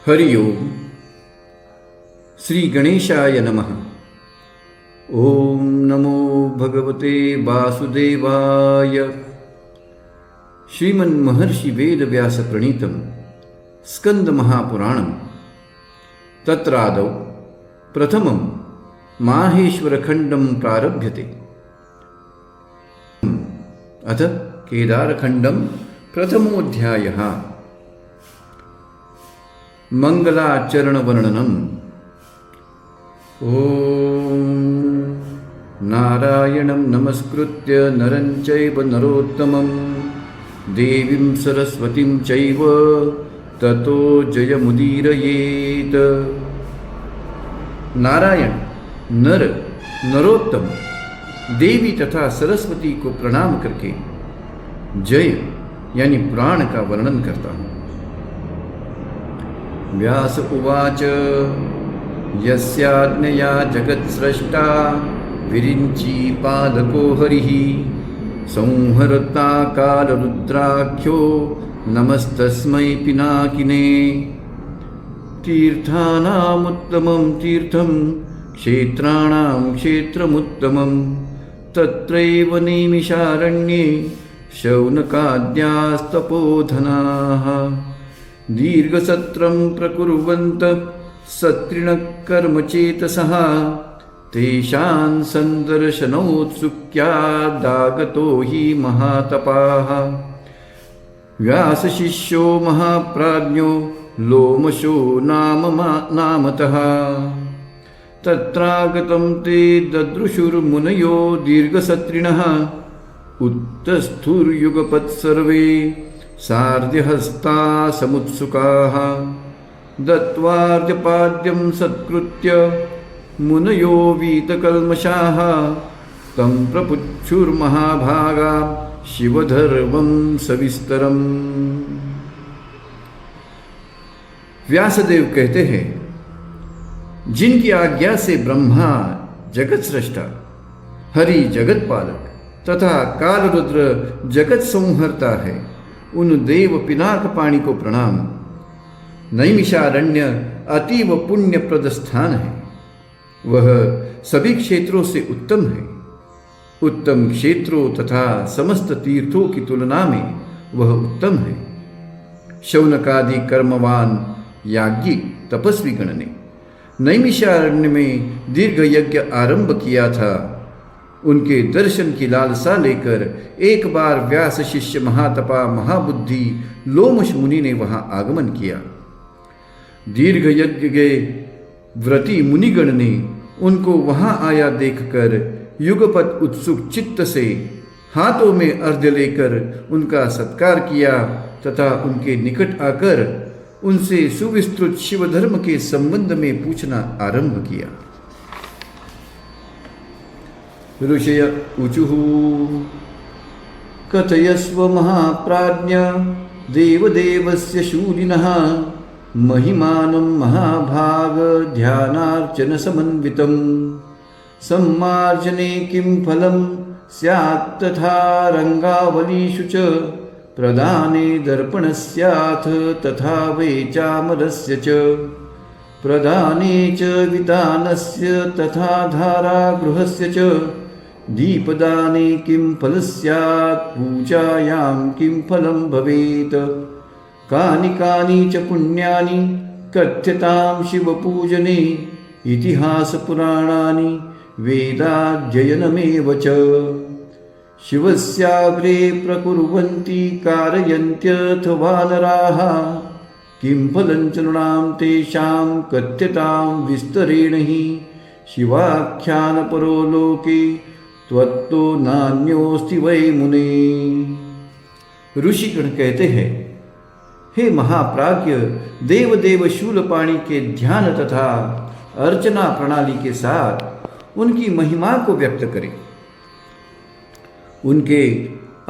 हरि ओम। श्री गणेशाय नमः। ओम नमो भगवते वासुदेवाय। श्रीमन् महर्षि वेद व्यास प्रणीतम स्कंद महापुराणम तत्रादौ प्रथमं माहेश्वर खंडम प्रारभ्यते। अथ केदारखंडम प्रथमोऽध्यायः। मंगलाचरण वर्णनम। ओम नारायणं नमस्कृत्य नरं चैव नरोत्तमं देवीं सरस्वतीं चैव ततो जयमुदीरयेत्। नारायण, नर, नरोत्तम, देवी तथा सरस्वती को प्रणाम करके जय यानी पुराण का वर्णन करता हूँ। व्यास उवाच यस्याज्ञया जगत्स्रष्टा विरिञ्ची पादको हरिः संहर्ता कालरुद्राख्यो नमस्तस्मै पिनाकिने। तीर्थानामुत्तमं तीर्थं क्षेत्राणां क्षेत्रमुत्तमं तत्रैव नैमिषारण्ये शौनकाद्यास्तपोधनाः दीर्घसत्रं प्रकुर्वन्त सत्रिणः कर्मचेतसः तेषां सन्दर्शनोत्सुक्यादागतो हि महातपाः। व्यासशिष्यो महाप्राज्ञो लोमशो नामतः तत्रागतं ते ददृशुर्मुनयो दीर्घसत्रिणः उत्तस्थुर्युगपत्सर्वे सार्ध्यहस्ता समुत्सुकाः दत्वार्ध्यपाद्यं सत्कृत्य मुनयो वीतकल्मषाः तं प्रपुच्छुर्महाभागा शिवधर्मं सविस्तरम्। व्यासदेव कहते हैं, जिनकी आज्ञा से ब्रह्मा जगत सृष्टा, हरि जगत पालक तथा कालरुद्र जगत संहर्ता है, उन देव पिनाक पाणी को प्रणाम। नैमिषारण्य अतीव पुण्यप्रद स्थान है, वह सभी क्षेत्रों से उत्तम है। उत्तम क्षेत्रों तथा समस्त तीर्थों की तुलना में वह उत्तम है। शौनकादि कर्मवान याज्ञिक तपस्वी गण ने नैमिषारण्य में दीर्घ यज्ञ आरंभ किया था। उनके दर्शन की लालसा लेकर एक बार व्यास शिष्य महातपा महाबुद्धि लोमश मुनि ने वहां आगमन किया। दीर्घ यज्ञ के व्रती मुनिगण ने उनको वहां आया देखकर युगपत उत्सुक चित्त से हाथों में अर्घ्य लेकर उनका सत्कार किया तथा उनके निकट आकर उनसे सुविस्तृत शिवधर्म के संबंध में पूछना आरंभ किया। ऋषय ऊचुः कथयस्व महाप्राज्ञ देवदेवस्य शूलिनः महिमानं महाभाग ध्यानार्चन समन्वितं सम्मार्जने किं फलं स्यात् तथा रंगावलीषु च प्रदाने दर्पणस्याथ तथा वै चामरस्य च प्रदाने च वितानस्य तथा धारागृहस्य च दीपदाने किं फलस्यात् पूजायां किं फलं भवेत् कानि कानि च पुण्यानि कथ्यतां शिवपूजने इतिहासपुराणानि वेदाध्ययनमेव च शिवस्याग्रे प्रकुर्वन्ति कारयन्त्यथ वानराः किं फलं च नृणां तेषां कथ्यतां विस्तरेण हि शिवाख्यानपरो लोके त्वत्तो नान्योऽस्ति वै मुने। ऋषिगण कहते हैं, हे महाप्राज्ञ, देवदेव शूलपाणी के ध्यान तथा अर्चना प्रणाली के साथ उनकी महिमा को व्यक्त करें। उनके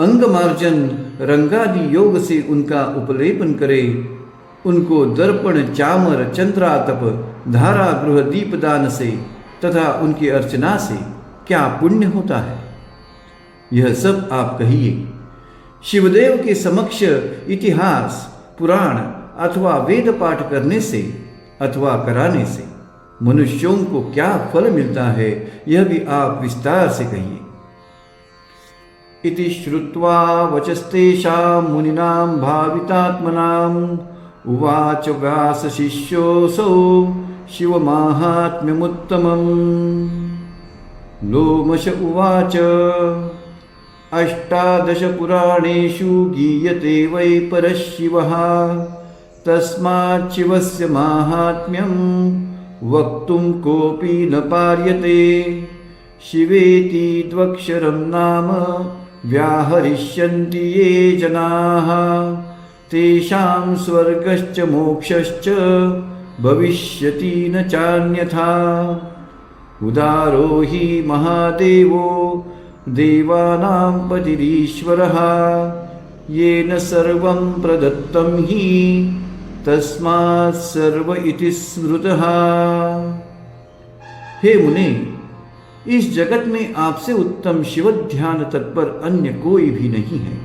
अंगमार्जन रंगादि योग से उनका उपलेपन करे। उनको दर्पण चामर चंद्रातप धारागृह दीपदान से तथा उनकी अर्चना से क्या पुण्य होता है, यह सब आप कहिए। शिवदेव के समक्ष इतिहास, पुराण अथवा वेद पाठ करने से अथवा कराने से मनुष्यों को क्या फल मिलता है, यह भी आप विस्तार से कहिए। इति श्रुत्वा वचस्तेषां मुनीनां भावितात्मनां उवाच व्यासशिष्योऽसौ शिवमाहात्म्यमुत्तमम्। लोमश उवाच अष्टादश पुराणेषु गीयते वै परशिवः तस्मात् शिवस्य माहात्म्यं वक्तुं कोऽपि न पार्यते। शिवेति द्वक्षरं नाम व्याहरिष्यन्ति ये जनाः तेषां स्वर्गश्च मोक्षश्च भविष्यति न चान्यथा। उदारो हि महादेवो देवानां पतिरीश्वरः येन सर्वं प्रदत्तं हि तस्मात् सर्व इति स्मृतः। हे मुने, इस जगत में आपसे उत्तम शिव ध्यान तत्पर अन्य कोई भी नहीं है।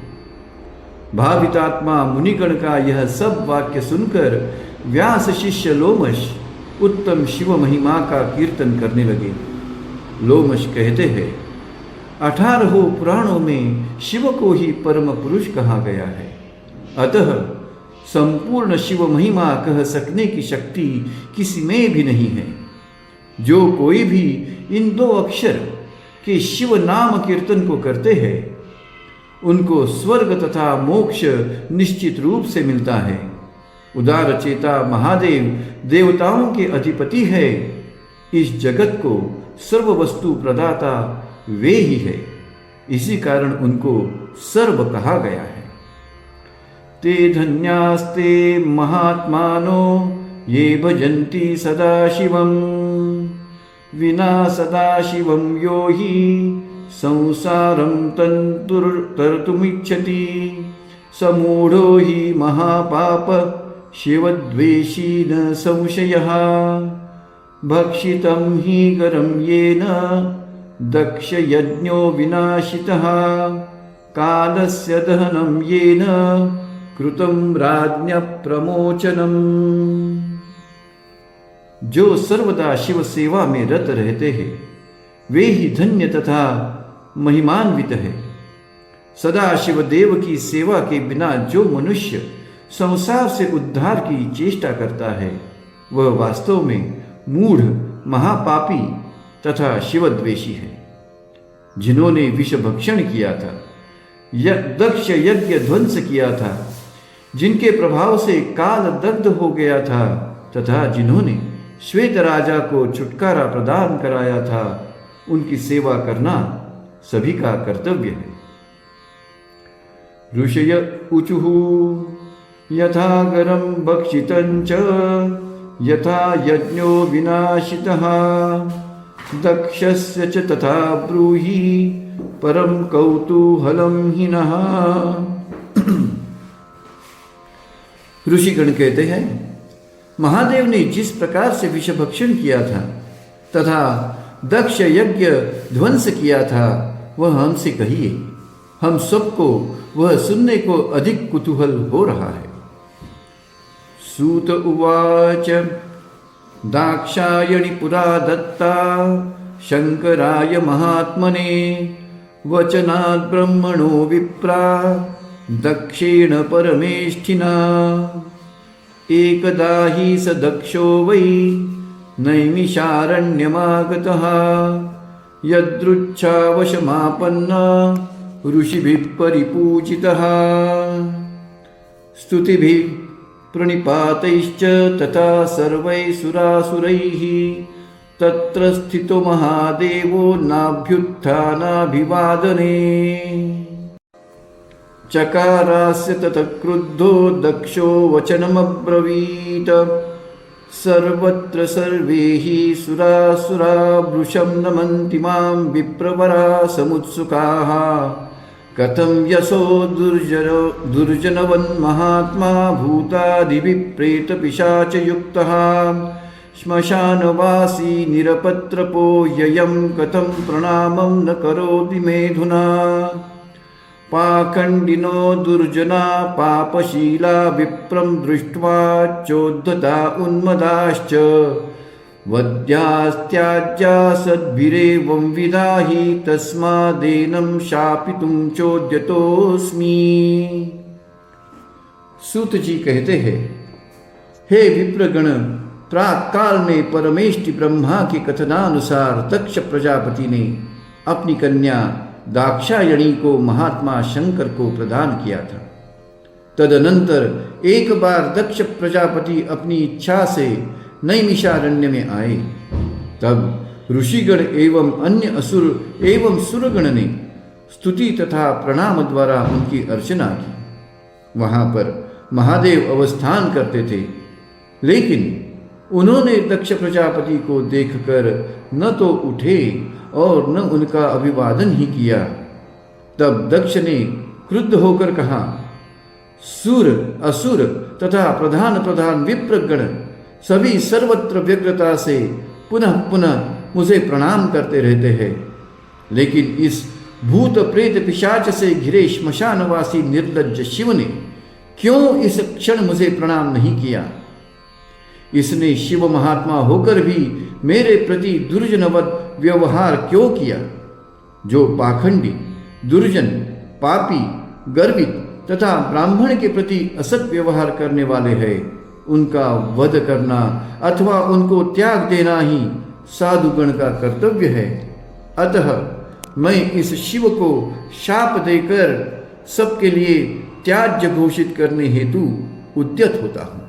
भावितात्मा मुनिगण का यह सब वाक्य सुनकर व्यास शिष्य लोमश उत्तम शिव महिमा का कीर्तन करने लगे। लोमश कहते हैं, 18 पुराणों में शिव को ही परम पुरुष कहा गया है, अतः संपूर्ण शिव महिमा कह सकने की शक्ति किसी में भी नहीं है। जो कोई भी इन 2 अक्षर के शिव नाम कीर्तन को करते हैं उनको स्वर्ग तथा मोक्ष निश्चित रूप से मिलता है। उदार चेता महादेव देवताओं के अधिपति है। इस जगत को सर्व वस्तु प्रदाता वे ही है, इसी कारण उनको सर्व कहा गया है। ते धन्यास्ते महात्मानो ये भजन्ति सदाशिवं विना सदाशिवं यो हि संसारं तरतुमिच्छति समूढो हि महापाप शिवद्वेषी न संशयः भक्षितं हि गरं येन दक्षयज्ञो विनाशितः कालस्य दहनं येन कृतं राज्ञ प्रमोचनम्। जो सर्वदा शिव सेवा में रत रहते हैं वे ही धन्य तथा महिमान्वित है। सदा शिव देव की सेवा के बिना जो मनुष्य संसार से उद्धार की चेष्टा करता है वह वास्तव में मूढ़ महापापी तथा शिवद्वेषी है। जिन्होंने विष भक्षण किया था, दक्ष यज्ञ ध्वंस किया था, जिनके प्रभाव से काल दग्ध हो गया था तथा जिन्होंने श्वेत राजा को छुटकारा प्रदान कराया था, उनकी सेवा करना सभी का कर्तव्य है। ऋषय ऊचुः यथा गरं भक्षितं च यथा यज्ञो विनाशितः दक्षस्य च तथा ब्रूहि परम कौतूहलं हिनः। ऋषिगण कहते हैं, महादेव ने जिस प्रकार से विष भक्षण किया था तथा दक्ष यज्ञ ध्वंस किया था वह हमसे कहिए, हम सबको वह सुनने को अधिक कुतूहल हो रहा है। सूत उवाच दाक्षायणि पुरा दत्ता शंकराय महात्मने वचनात् ब्रह्मणो विप्रा दक्षेण परमेष्ठिना एकदा हि स दक्षो वै नैमिषारण्यमागतः यदृच्छावशमापन्न ऋषिभिः परिपूजितः स्तुतिभिः प्रणिपातैश्च तथा सर्वैः सुरासुरैः तत्र स्थितो महादेवो नाभ्युत्थानाभिवादने चकारास्य ततः क्रुद्धो दक्षो वचनमब्रवीत् सर्वत्र सर्वे हि सुरासुरा वृषं नमन्ति मां विप्रवरा समुत्सुकाः कथं यशो दुर्जनवन्महात्मा भूतादिभिः प्रेतपिशाचयुक्तः श्मशानवासी निरपत्रपो ययं कथं प्रणामं न करोति मेधुना पाखंडिनो दुर्जना पापशीला विप्रं दृष्ट्वा चोद्धता उन्मदाश्च वद्यास्त्याज्या सद्भिरेवं विदाहि तस्मादेनं शापितुं चोद्यतोऽस्मि। सूत जी कहते हैं, हे विप्रगण, प्राक काल में परमेष्टि ब्रह्मा के कथनानुसार दक्ष प्रजापति ने अपनी कन्या दाक्षायणी को महात्मा शंकर को प्रदान किया था। तदनंतर एक बार दक्ष प्रजापति अपनी इच्छा से नैमिषारण्य में आए। तब ऋषिगण एवं अन्य असुर एवं सुरगण ने स्तुति तथा प्रणाम द्वारा उनकी अर्चना की। वहां पर महादेव अवस्थान करते थे, लेकिन उन्होंने दक्ष प्रजापति को देखकर न तो उठे और न उनका अभिवादन ही किया। तब दक्ष ने क्रुद्ध होकर कहा, सुर असुर तथा प्रधान प्रधान विप्रगण सभी सर्वत्र व्यग्रता से पुनः पुनः मुझे प्रणाम करते रहते हैं, लेकिन इस भूत प्रेत पिशाच से घिरे श्मशानवासी निर्लज्ज शिव ने क्यों इस क्षण मुझे प्रणाम नहीं किया? इसने शिव महात्मा होकर भी मेरे प्रति दुर्जनवत व्यवहार क्यों किया? जो पाखंडी, दुर्जन, पापी, गर्वित तथा ब्राह्मण के प्रति असत व्यवहार करने वाले हैं, उनका वध करना अथवा उनको त्याग देना ही साधुगण का कर्तव्य है। अतः मैं इस शिव को शाप देकर सबके लिए त्याज्य घोषित करने हेतु उद्यत होता हूँ।